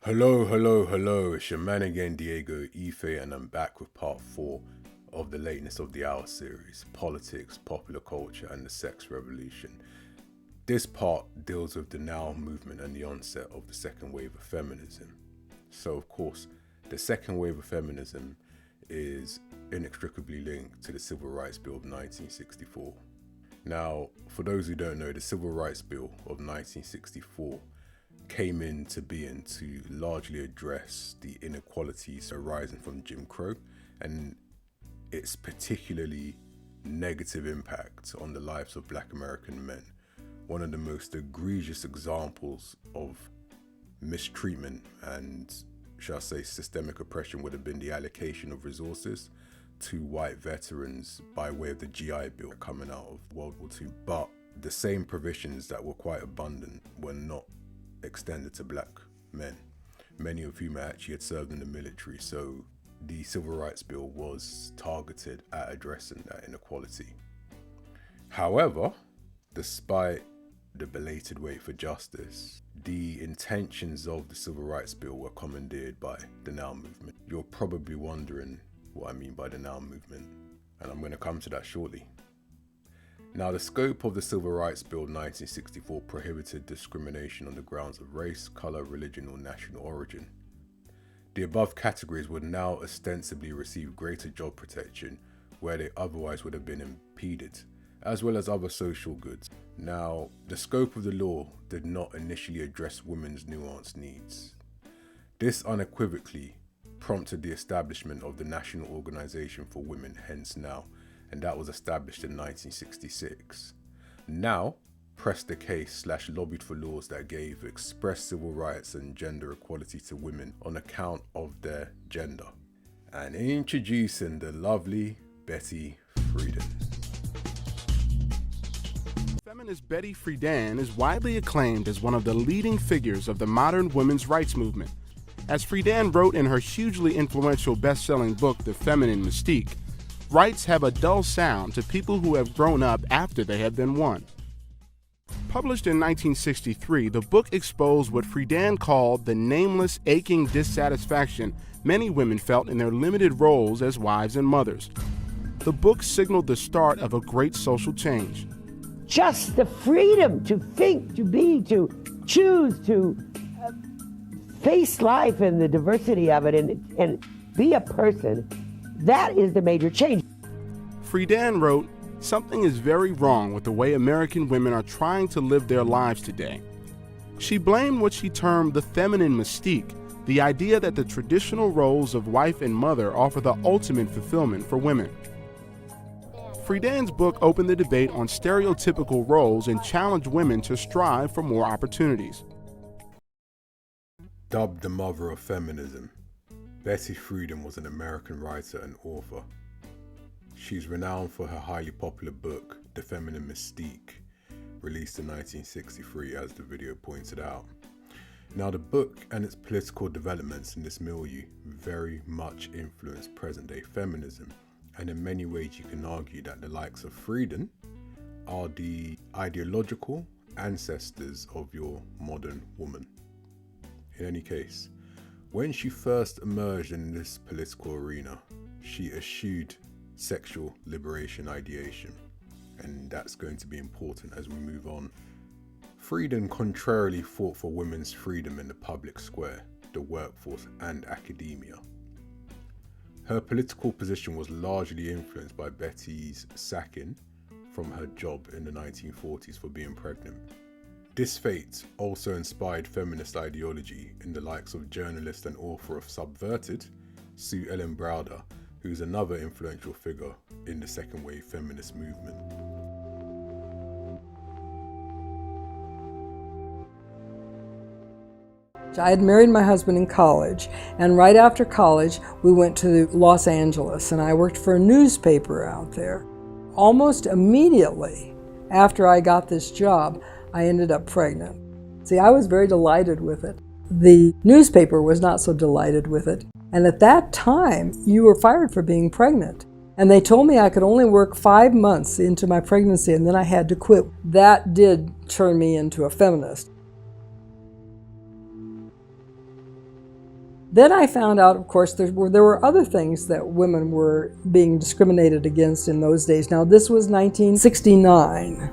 Hello. It's your man again, Diego Ife, and I'm back with part 4 of the Lateness of the Hour series, Politics, Popular Culture, and the Sex Revolution. This part deals with the Now movement and the onset of the second wave of feminism. So, of course, the second wave of feminism is inextricably linked to the Civil Rights Bill of 1964. Now, for those who don't know, the Civil Rights Bill of 1964 came into being to largely address the inequalities arising from Jim Crow and its particularly negative impact on the lives of Black American men. One of the most egregious examples of mistreatment and, shall I say, systemic oppression would have been the allocation of resources to white veterans by way of the GI Bill coming out of World War II. But the same provisions that were quite abundant were not extended to Black men, many of whom actually had served in the military. So the Civil Rights Bill was targeted at addressing that inequality. However, despite the belated wait for justice, the intentions of the Civil Rights Bill were commandeered by the Now movement. You're probably wondering what I mean by the Now movement, and I'm going to come to that shortly. Now, the scope of the Civil Rights Bill 1964 prohibited discrimination on the grounds of race, colour, religion, or national origin. The above categories would now ostensibly receive greater job protection where they otherwise would have been impeded, as well as other social goods. Now, the scope of the law did not initially address women's nuanced needs. This unequivocally prompted the establishment of the National Organization for Women, hence Now, and that was established in 1966. Now pressed the case / lobbied for laws that gave express civil rights and gender equality to women on account of their gender. And introducing the lovely Betty Friedan. Feminist Betty Friedan is widely acclaimed as one of the leading figures of the modern women's rights movement. As Friedan wrote in her hugely influential best-selling book, The Feminine Mystique, rights have a dull sound to people who have grown up after they have been won. Published in 1963, the book exposed what Friedan called the nameless, aching dissatisfaction many women felt in their limited roles as wives and mothers. The book signaled the start of a great social change. Just the freedom to think, to be, to choose, to face life and the diversity of it and be a person. That is the major change. Friedan wrote, "Something is very wrong with the way American women are trying to live their lives today." She blamed what she termed the feminine mystique, the idea that the traditional roles of wife and mother offer the ultimate fulfillment for women. Friedan's book opened the debate on stereotypical roles and challenged women to strive for more opportunities. Dubbed the mother of feminism, Betty Friedan was an American writer and author. She's renowned for her highly popular book, The Feminine Mystique, released in 1963, as the video pointed out. Now, the book and its political developments in this milieu very much influenced present-day feminism, and in many ways you can argue that the likes of Friedan are the ideological ancestors of your modern woman. In any case, when she first emerged in this political arena, she eschewed sexual liberation ideation, and that's going to be important as we move on. Friedan contrarily fought for women's freedom in the public square, the workforce, and academia. Her political position was largely influenced by Betty's sacking from her job in the 1940s for being pregnant. This fate also inspired feminist ideology in the likes of journalist and author of Subverted, Sue Ellen Browder, who's another influential figure in the second wave feminist movement. I had married my husband in college, and right after college we went to Los Angeles, and I worked for a newspaper out there. Almost immediately after I got this job, I ended up pregnant. See, I was very delighted with it. The newspaper was not so delighted with it. And at that time, you were fired for being pregnant. And they told me I could only work 5 months into my pregnancy and then I had to quit. That did turn me into a feminist. Then I found out, of course, there were other things that women were being discriminated against in those days. Now, this was 1969.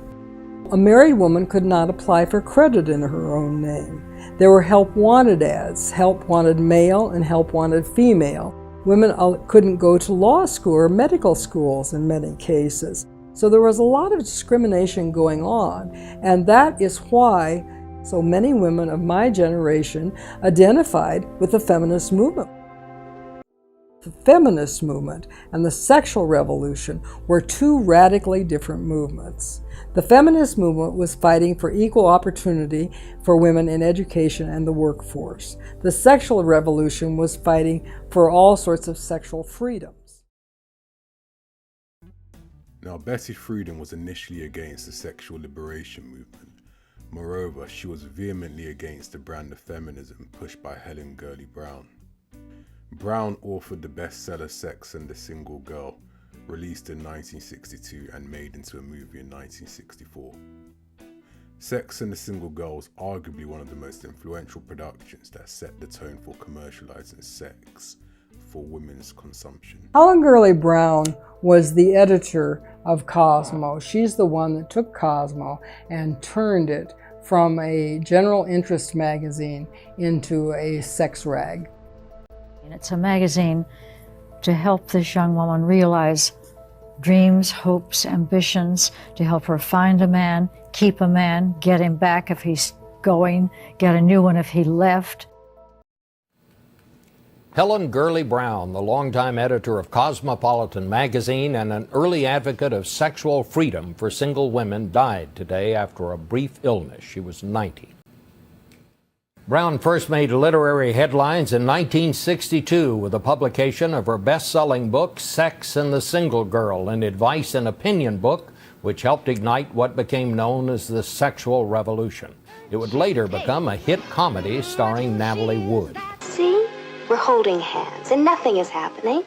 A married woman could not apply for credit in her own name. There were help wanted ads, help wanted male and help wanted female. Women couldn't go to law school or medical schools in many cases. So there was a lot of discrimination going on, and that is why so many women of my generation identified with the feminist movement. The feminist movement and the sexual revolution were two radically different movements. The feminist movement was fighting for equal opportunity for women in education and the workforce. The sexual revolution was fighting for all sorts of sexual freedoms. Now, Betty Friedan was initially against the sexual liberation movement. Moreover, she was vehemently against the brand of feminism pushed by Helen Gurley Brown. Brown authored the bestseller Sex and the Single Girl, released in 1962 and made into a movie in 1964. Sex and the Single Girl was arguably one of the most influential productions that set the tone for commercializing sex for women's consumption. Helen Gurley Brown was the editor of Cosmo. She's the one that took Cosmo and turned it from a general interest magazine into a sex rag. It's a magazine to help this young woman realize dreams, hopes, ambitions, to help her find a man, keep a man, get him back if he's going, get a new one if he left. Helen Gurley Brown, the longtime editor of Cosmopolitan magazine and an early advocate of sexual freedom for single women, died today after a brief illness. She was 90. Brown first made literary headlines in 1962 with the publication of her best-selling book, Sex and the Single Girl, an advice and opinion book which helped ignite what became known as the sexual revolution. It would later become a hit comedy starring Natalie Wood. See? We're holding hands and nothing is happening.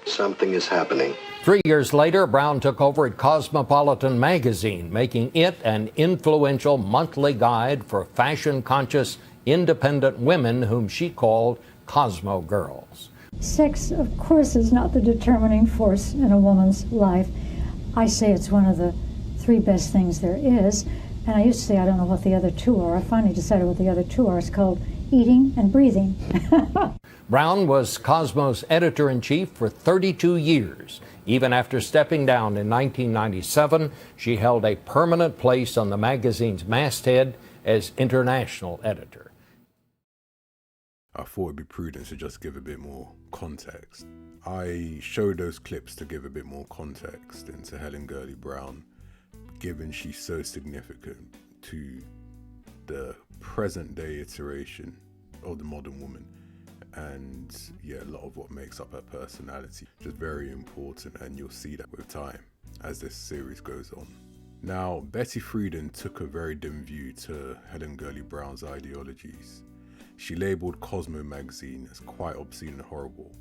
Something is happening. 3 years later, Brown took over at Cosmopolitan magazine, making it an influential monthly guide for fashion-conscious, independent women whom she called Cosmo Girls. Sex, of course, is not the determining force in a woman's life. I say it's one of the three best things there is, and I used to say I don't know what the other two are. I finally decided what the other two are. It's called eating and breathing. Brown was Cosmo's editor-in-chief for 32 years. Even after stepping down in 1997, she held a permanent place on the magazine's masthead as international editor. I thought it'd be prudent to just give a bit more context. I showed those clips to give a bit more context into Helen Gurley Brown, given she's so significant to the present day iteration of the modern woman, and yeah, a lot of what makes up her personality. Just very important, and you'll see that with time as this series goes on. Now, Betty Friedan took a very dim view to Helen Gurley Brown's ideologies. She labelled Cosmo magazine as quite obscene and horrible,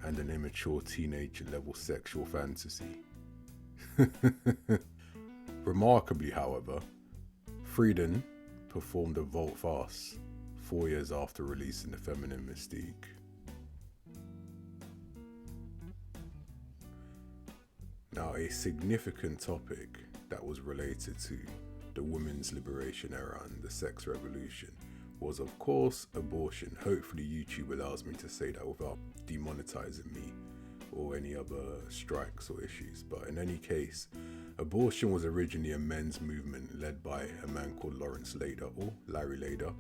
and an immature teenager-level sexual fantasy. Remarkably, however, Friedan performed a volte-face 4 years after releasing The Feminine Mystique. Now, a significant topic that was related to the women's liberation era and the sex revolution was, of course, abortion. Hopefully YouTube allows me to say that without demonetizing me or any other strikes or issues. But in any case, abortion was originally a men's movement led by a man called Lawrence Lader, or Larry Lader,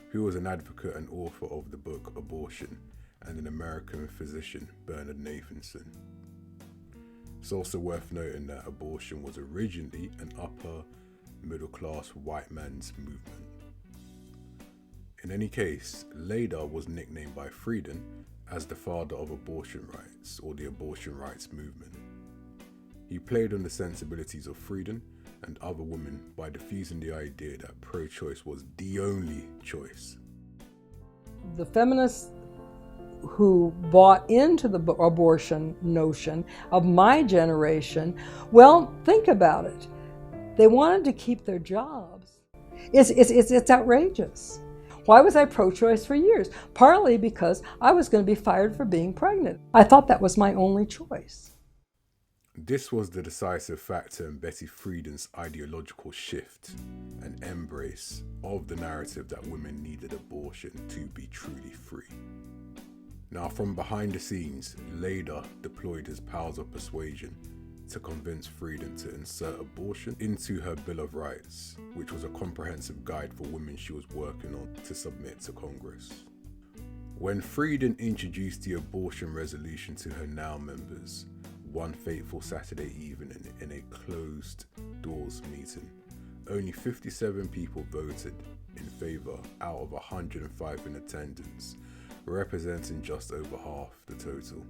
who was an advocate and author of the book Abortion, and an American physician, Bernard Nathanson. It's also worth noting that abortion was originally an upper middle class white man's movement. In any case, Lader was nicknamed by Friedan as the father of abortion rights, or the abortion rights movement. He played on the sensibilities of Friedan and other women by diffusing the idea that pro-choice was the only choice. The feminists who bought into the abortion notion of my generation, well, think about it. They wanted to keep their jobs. It's outrageous. Why was I pro-choice for years? Partly because I was going to be fired for being pregnant. I thought that was my only choice. This was the decisive factor in Betty Friedan's ideological shift and embrace of the narrative that women needed abortion to be truly free. Now, from behind the scenes, Lader deployed his powers of persuasion to convince Friedan to insert abortion into her Bill of Rights, which was a comprehensive guide for women she was working on to submit to Congress. When Friedan introduced the abortion resolution to her NOW members, one fateful Saturday evening in a closed doors meeting, only 57 people voted in favour out of 105 in attendance, representing just over half the total.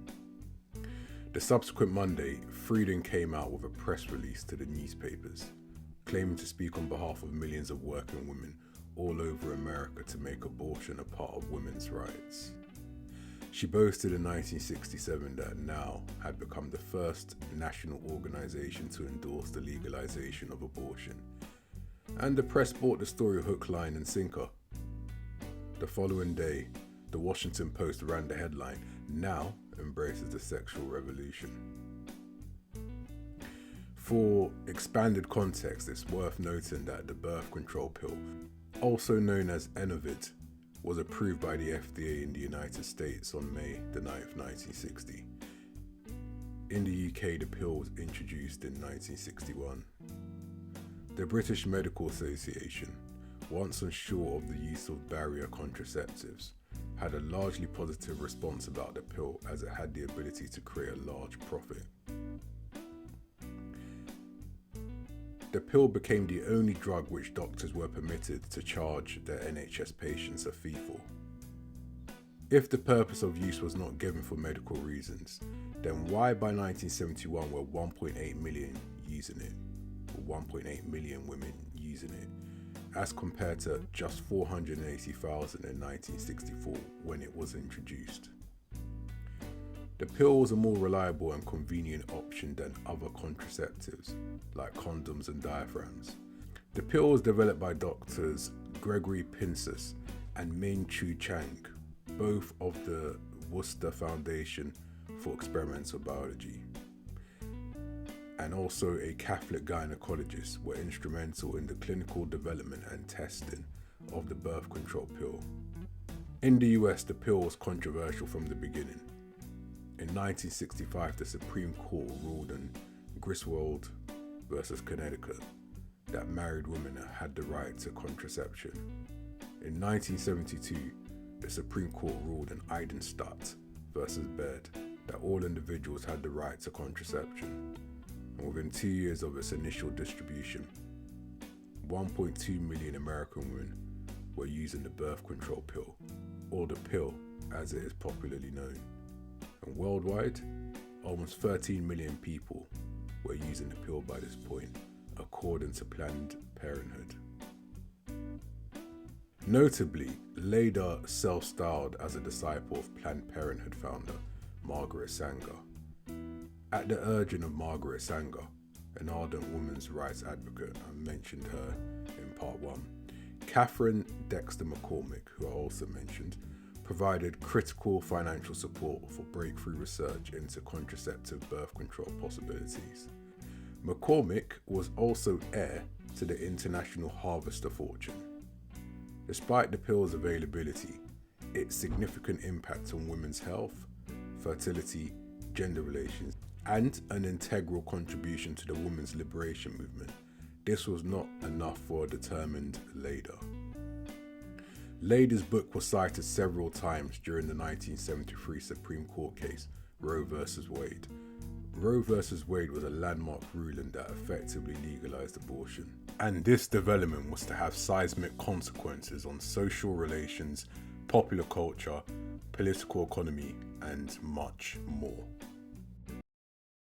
The subsequent Monday, Friedan came out with a press release to the newspapers, claiming to speak on behalf of millions of working women all over America to make abortion a part of women's rights. She boasted in 1967 that NOW had become the first national organization to endorse the legalization of abortion, and the press bought the story hook, line, and sinker. The following day, the Washington Post ran the headline, "NOW embraces the sexual revolution." For expanded context, it's worth noting that the birth control pill, also known as Enovid, was approved by the FDA in the United States on May the 9th, 1960. In the UK, the pill was introduced in 1961. The British Medical Association, once unsure of the use of barrier contraceptives, had a largely positive response about the pill as it had the ability to create a large profit. The pill became the only drug which doctors were permitted to charge their NHS patients a fee for. If the purpose of use was not given for medical reasons, then why by 1971 were 1.8 million using it, or 1.8 million women using it, as compared to just 480,000 in 1964 when it was introduced? The pill was a more reliable and convenient option than other contraceptives, like condoms and diaphragms. The pill was developed by doctors Gregory Pincus and Min Chu Chang, both of the Worcester Foundation for Experimental Biology, and also a Catholic gynecologist, were instrumental in the clinical development and testing of the birth control pill. In the US, the pill was controversial from the beginning. In 1965, the Supreme Court ruled in Griswold versus Connecticut that married women had the right to contraception. In 1972, the Supreme Court ruled in Eidenstadt versus Baird that all individuals had the right to contraception. And within 2 years of its initial distribution, 1.2 million American women were using the birth control pill, or the pill as it is popularly known. And worldwide, almost 13 million people were using the pill by this point, according to Planned Parenthood. Notably, Lader self-styled as a disciple of Planned Parenthood founder Margaret Sanger. At the urging of Margaret Sanger, an ardent women's rights advocate, I mentioned her in part 1, Catherine Dexter McCormick, who I also mentioned, provided critical financial support for breakthrough research into contraceptive birth control possibilities. McCormick was also heir to the international harvester fortune. Despite the pill's availability, its significant impact on women's health, fertility, gender relations, and an integral contribution to the women's liberation movement, this was not enough for a determined Lader. Lader's book was cited several times during the 1973 Supreme Court case, Roe v. Wade. Roe v. Wade was a landmark ruling that effectively legalized abortion, and this development was to have seismic consequences on social relations, popular culture, political economy, and much more.